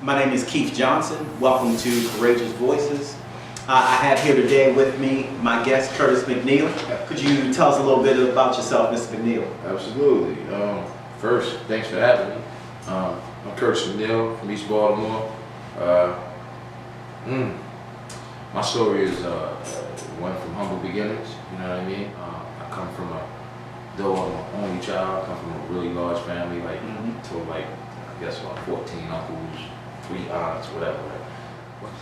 My name is Keith Johnson. Welcome to Courageous Voices. I have here today with me my guest, Curtis McNeil. Could you tell us a little bit about yourself, Mr. McNeil? Absolutely. First, thanks for having me. I'm Curtis McNeil from East Baltimore. My story is one from humble beginnings, you know what I mean? I come from though I'm an only child, I come from a really large family, like, I guess about 14 uncles, 3 aunts, whatever.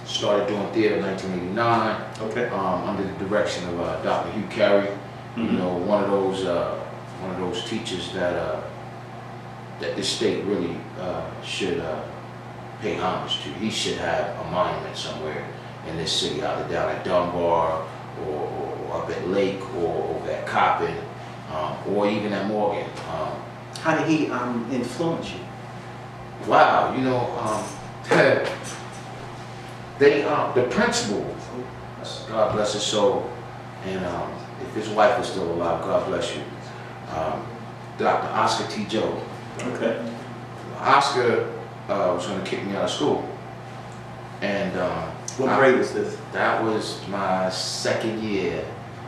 Started doing theater in 1989, okay. Under the direction of Dr. Hugh Carey, you know, one of those teachers that this state really should pay homage to. He should have a monument somewhere in this city, either down at Dunbar or up at Lake or over at Coppin, or even at Morgan. How did he influence you? Wow, you know, the principal, God bless his soul, and if his wife was still alive, God bless you, Dr. Oscar T. Joe. Okay. Oscar was going to kick me out of school, and what grade was this? That was my second year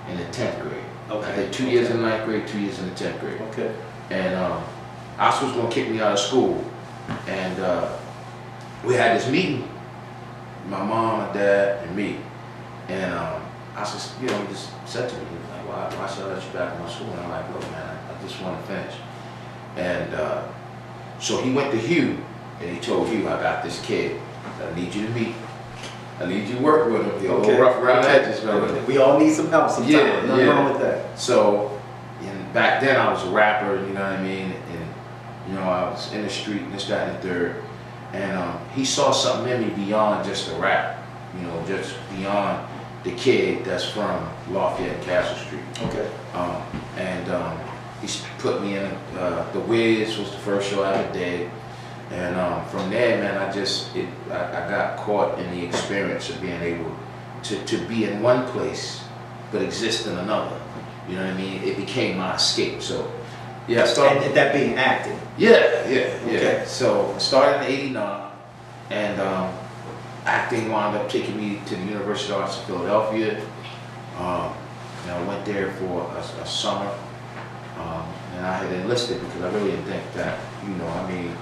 in the 10th grade. Okay. I did 2 years in the 9th grade, 2 years in the 10th grade. Okay. And Oscar was going to kick me out of school, and we had this meeting, my mom, my dad, and me, and Oscar, you know, he just said to me, he was like, why should I let you back in my school? And I'm like, look, man, I just want to finish. And so he went to Hugh, and he told Hugh, I got this kid that I need you to meet. I need you to work with him. You're a little rough around the edges, brother. We all need some help sometimes. Yeah, Nothing wrong with that. So, and back then I was a rapper, you know what I mean? And, you know, I was in the street, and this, that, and the third. And he saw something in me beyond just the rap, you know, just beyond the kid that's from Lafayette and Castle Street. Okay. He put me in, The Wiz was the first show I ever did. And from there, man, I got caught in the experience of being able to be in one place, but exist in another. You know what I mean? It became my escape. So, yeah, I started. And that being acting? Yeah. Okay. So, I started in '89, and acting wound up taking me to the University of Arts of Philadelphia. And I went there for a summer, and I had enlisted because I really didn't think that, you know, I mean,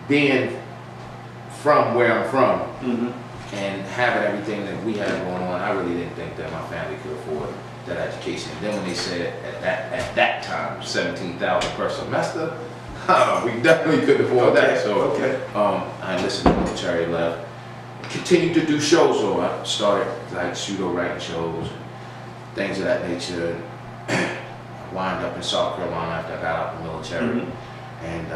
being from where I'm from and having everything that we had going on, I really didn't think that my family could afford that education. And then when they said at that time, 17,000 per semester, we definitely couldn't afford that. So I enlisted in the military, left. Continued to do shows, though. I started like pseudo writing shows, things of that nature. Wound up in South Carolina after I got out of the military. And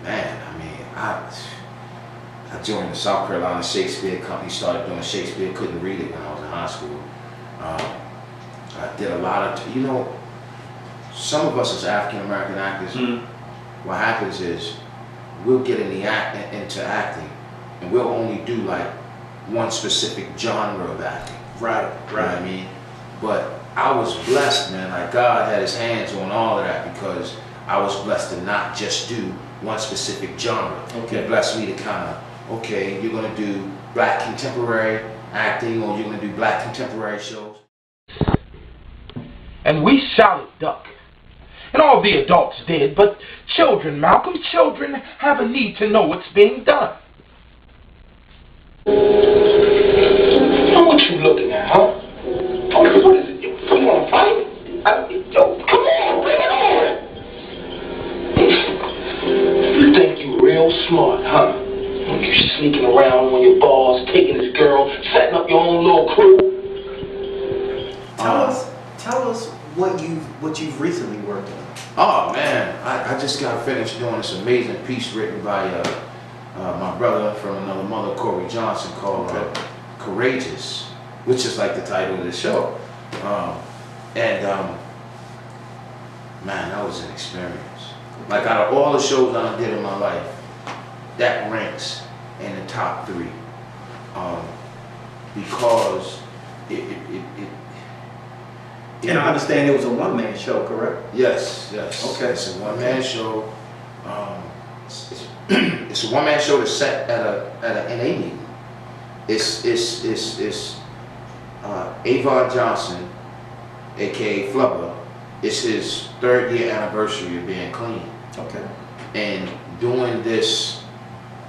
man, I mean, I joined the South Carolina Shakespeare Company, started doing Shakespeare, couldn't read it when I was in high school. I did a lot of, you know, some of us as African American actors, what happens is we'll get into acting and we'll only do like one specific genre of acting. Right. You know what I mean? But I was blessed, man, like God had his hands on all of that because I was blessed to not just do one specific genre. Okay. It blessed me to kind of, okay, you're going to do black contemporary acting or you're going to do black contemporary shows. And we shouted duck. And all the adults did, but children, Malcolm, children have a need to know what's being done. Now what you looking at, huh? What is it? You want to fight? Yo, come on, bring it on. You think you real smart, huh? You sneaking around on your balls, taking this girl, setting up your own little crew. Tell us what you've recently worked on. Oh man, I just got finished doing this amazing piece written by my brother from another mother, Corey Johnson, called Courageous, which is like the title of the show. Man, that was an experience. Like out of all the shows I did in my life, that ranks in the top 3 because And I understand it was a one-man show, correct? Yes. Okay. It's a one-man show. it's a one-man show that's set at an NA meeting. It's Avon Johnson, aka Flubber. It's his 3rd year anniversary of being clean. Okay. And during this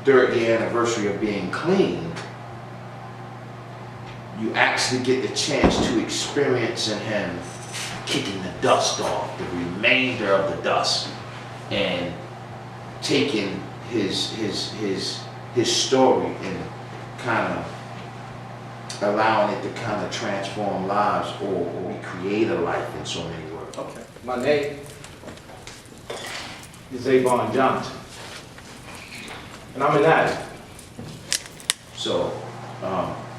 3rd year anniversary of being clean, you actually get the chance to experience in him kicking the dust off, the remainder of the dust, and taking his story and kind of allowing it to kind of transform lives or recreate a life in so many words. Okay. My name is Avon Johnson, and I'm an addict. So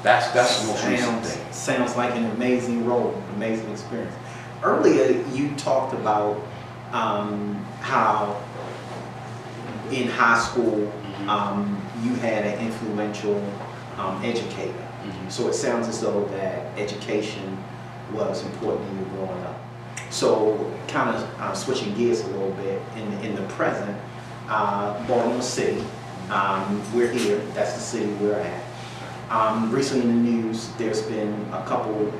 that's the most recent thing. Sounds like an amazing role, amazing experience. Earlier, you talked about how in high school you had an influential educator. Mhm. So it sounds as though that education was important to you growing up. So kind of switching gears a little bit, in the present, Baltimore City, we're here, that's the city we're at. Recently in the news, there's been a couple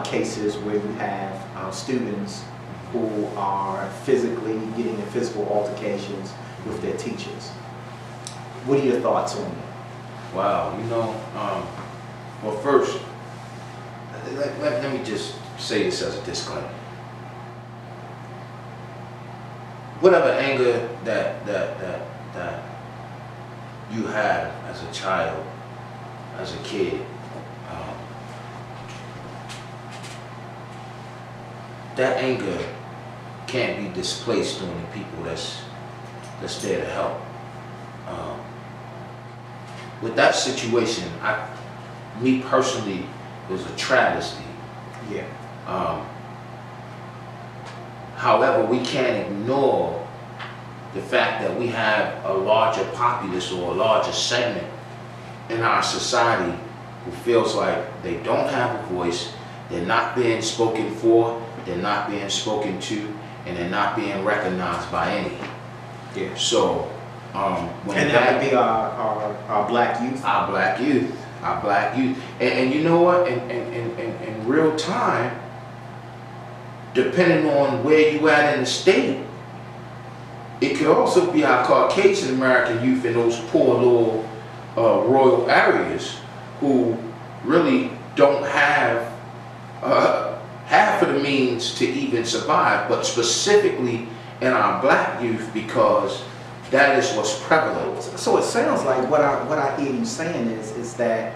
cases where you have students who are physically getting in physical altercations with their teachers. What are your thoughts on that? Wow, well, first, let me just say this as a disclaimer. Whatever anger that you have as a child, as a kid, that anger can't be displaced on the people that's there to help. With that situation, me personally, it was a travesty. Yeah. However, we can't ignore the fact that we have a larger populace or a larger segment in our society who feels like they don't have a voice, they're not being spoken for, they're not being spoken to, and they're not being recognized by any. Yeah. So, And that would be our black youth. Our black youth. And you know what? In real time, depending on where you at in the state, it could also be our Caucasian American youth in those poor little rural areas who really don't have half of the means to even survive, but specifically in our black youth, because that is what's prevalent. So it sounds like what I hear you saying is that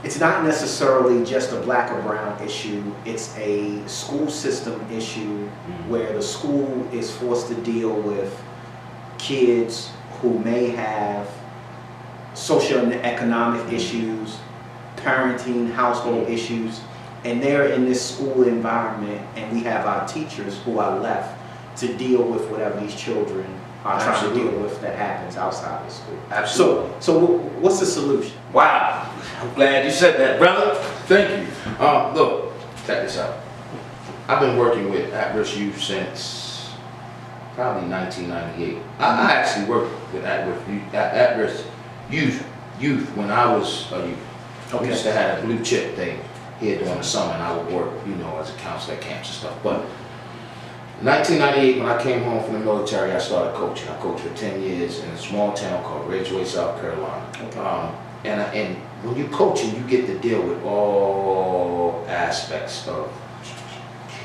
it's not necessarily just a black or brown issue, it's a school system issue where the school is forced to deal with kids who may have social and economic issues, parenting, household issues, and they're in this school environment, and we have our teachers who are left to deal with whatever these children are trying to deal with that happens outside of school. Absolutely. So what's the solution? Wow, I'm glad you said that, brother. Thank you. Look, check this out. I've been working with at-risk youth since probably 1998. I actually worked with at-risk youth when I was a youth. We used to have a blue chip thing here during the summer, and I would work, as a counselor at camps and stuff. But 1998, when I came home from the military, I started coaching. I coached for 10 years in a small town called Ridgeway, South Carolina. Okay. And when you're coaching, you get to deal with all aspects of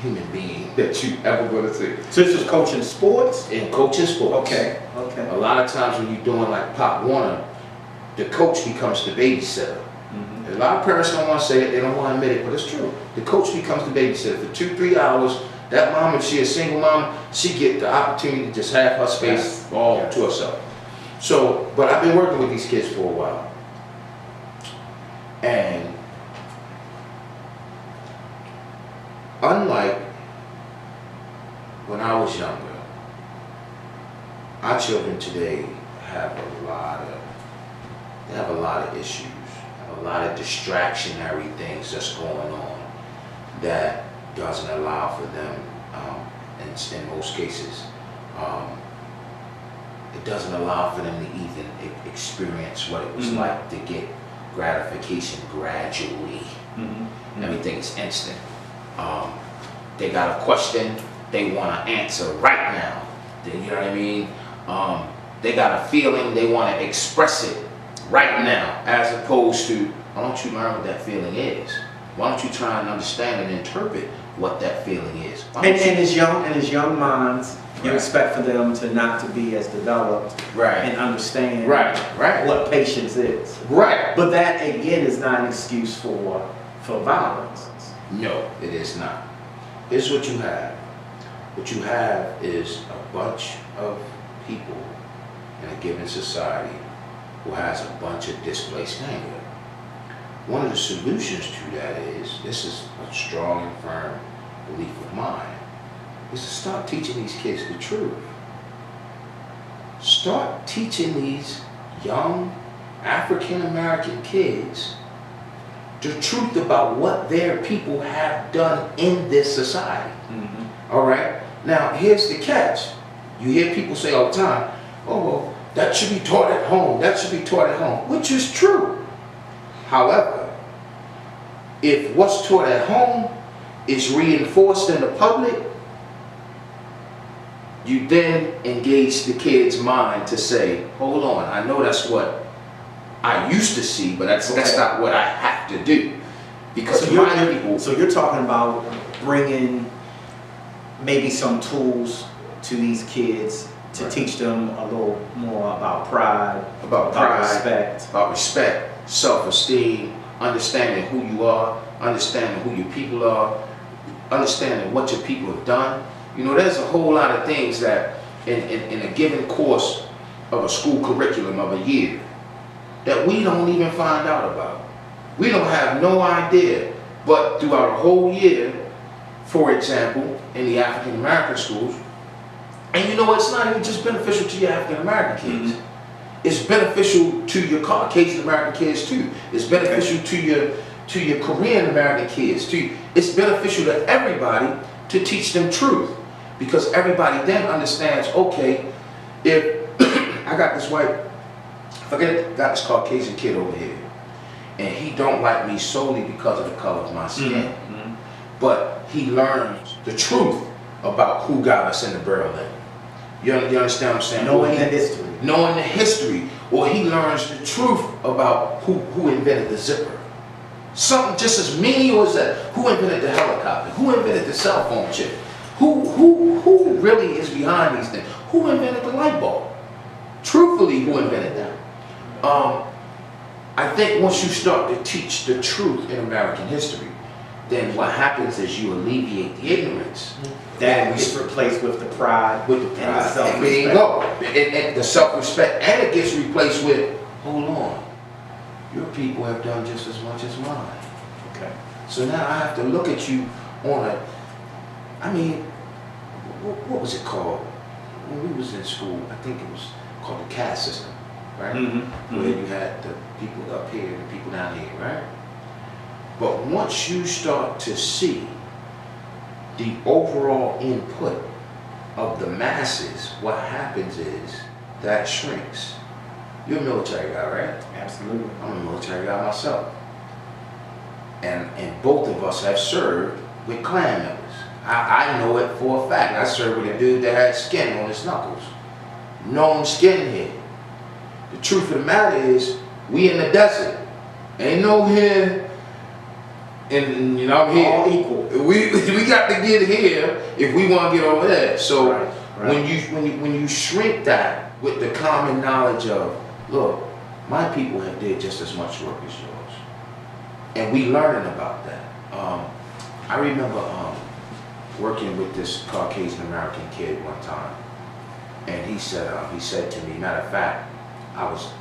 human being that you ever going to see. So this was coaching sports? In coaching sports. Okay. A lot of times when you're doing like Pop Warner, the coach becomes the babysitter. A lot of parents don't want to say it, they don't want to admit it, but it's true. The coach becomes the babysitter for 2-3 hours. That mom, if she's a single mom, she get the opportunity to just have her space all to herself. So, but I've been working with these kids for a while. And unlike when I was younger, our children today have a lot of issues, a lot of distractionary things that's going on that doesn't allow for them, in most cases, it doesn't allow for them to even experience what it was like to get gratification gradually. Everything is instant. They got a question, they want to answer right now. You know what I mean? They got a feeling, they want to express it right now, as opposed to, why don't you learn what that feeling is? Why don't you try and understand and interpret what that feeling is? And as young minds, you expect for them to not to be as developed and understand what patience is. But that again is not an excuse for violence. No, it is not. Here's what you have. What you have is a bunch of people in a given society who has a bunch of displaced anger. One of the solutions to that is, this is a strong and firm belief of mine, is to start teaching these kids the truth. Start teaching these young African American kids the truth about what their people have done in this society. All right? Now, here's the catch. You hear people say all the time, oh, well, that should be taught at home. That should be taught at home, which is true. However, if what's taught at home is reinforced in the public, you then engage the kid's mind to say, hold on, I know that's what I used to see, but that's not what I have to do. Because so you're talking about bringing maybe some tools to these kids to teach them a little more about pride, about respect, self-esteem, understanding who you are, understanding who your people are, understanding what your people have done. You know, there's a whole lot of things that in a given course of a school curriculum of a year that we don't even find out about. We don't have no idea, but throughout a whole year, for example, in the African American schools, and you know, it's not even just beneficial to your African American kids. It's beneficial to your Caucasian American kids too. It's beneficial to your Korean American kids too. It's beneficial to everybody to teach them truth, because everybody then understands, okay, if I got this got this Caucasian kid over here, and he don't like me solely because of the color of my skin, but he learns the truth about who got us in the barrel then. You understand what I'm saying? Knowing the history. Knowing the history, or he learns the truth about who invented the zipper. Something just as menial as that. Who invented the helicopter? Who invented the cell phone chip? Who really is behind these things? Who invented the light bulb? Truthfully, who invented that? I think once you start to teach the truth in American history, then what happens is you alleviate the ignorance. That gets replaced with the pride, and the self-respect. And there you go. And the self-respect, and it gets replaced with, hold on, your people have done just as much as mine. Okay. So now I have to look at you on a, I mean, what was it called? When we was in school, I think it was called the caste system, right? Where you had the people up here and the people down here, right? But once you start to see the overall input of the masses, what happens is that shrinks. You're a military guy, right? Absolutely. I'm a military guy myself. And both of us have served with Klan members. I know it for a fact. I served with a dude that had skin on his knuckles. Known skinhead. The truth of the matter is, we in the desert. Ain't no here. And you know, I'm here. All equal. We got to get here if we want to get over there. So when you shrink that with the common knowledge of, look, my people have did just as much work as yours, and we learning about that. I remember working with this Caucasian American kid one time, and he said to me, matter of fact, I was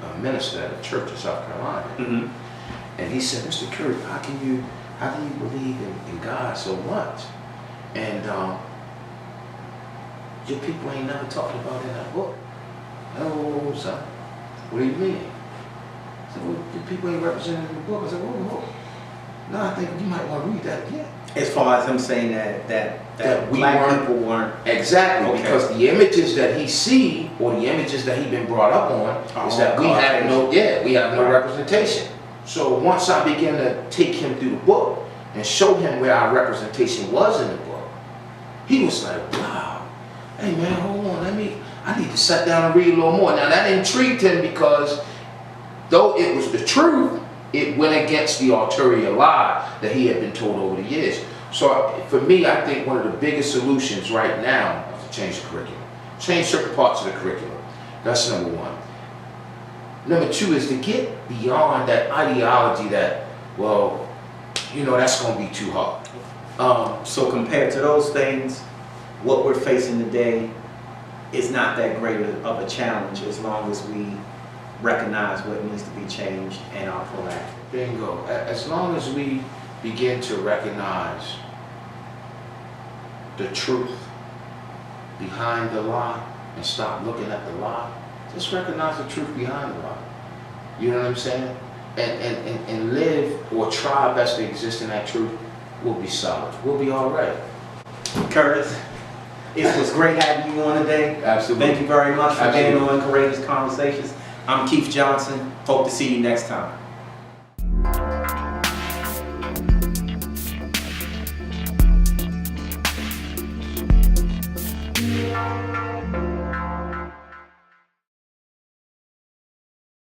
a minister at a church in South Carolina. And he said, Mr. Curry, how can you believe in God so much? And your people ain't never talked about it in that book. Oh, son, what do you mean? I said, well, your people ain't represented in the book. I said, whoa. No, I think you might want to read that again. As far as him saying that we black weren't- people weren't. Exactly, Okay. because the images that he see, or the images that he been brought up on, is that we have no Right. representation. So once I began to take him through the book and show him where our representation was in the book, he was like, wow, hey man, hold on, I need to sit down and read a little more. Now that intrigued him because though it was the truth, it went against the ulterior lie that he had been told over the years. So for me, I think one of the biggest solutions right now is to change the curriculum. Change certain parts of the curriculum. That's number one. Number two is to get beyond that ideology that, well, you know, that's going to be too hard. So compared to those things, what we're facing today is not that great of a challenge as long as we recognize what needs to be changed and are proactive. Bingo. As long as we begin to recognize the truth behind the lie and stop looking at the lie, just recognize the truth behind the lie. You know what I'm saying? And live or try our best to exist in that truth, we'll be solid. We'll be all right. Curtis, it was great having you on today. Absolutely. Thank you very much for being Absolutely. on Courageous Conversations. I'm Keith Johnson. Hope to see you next time.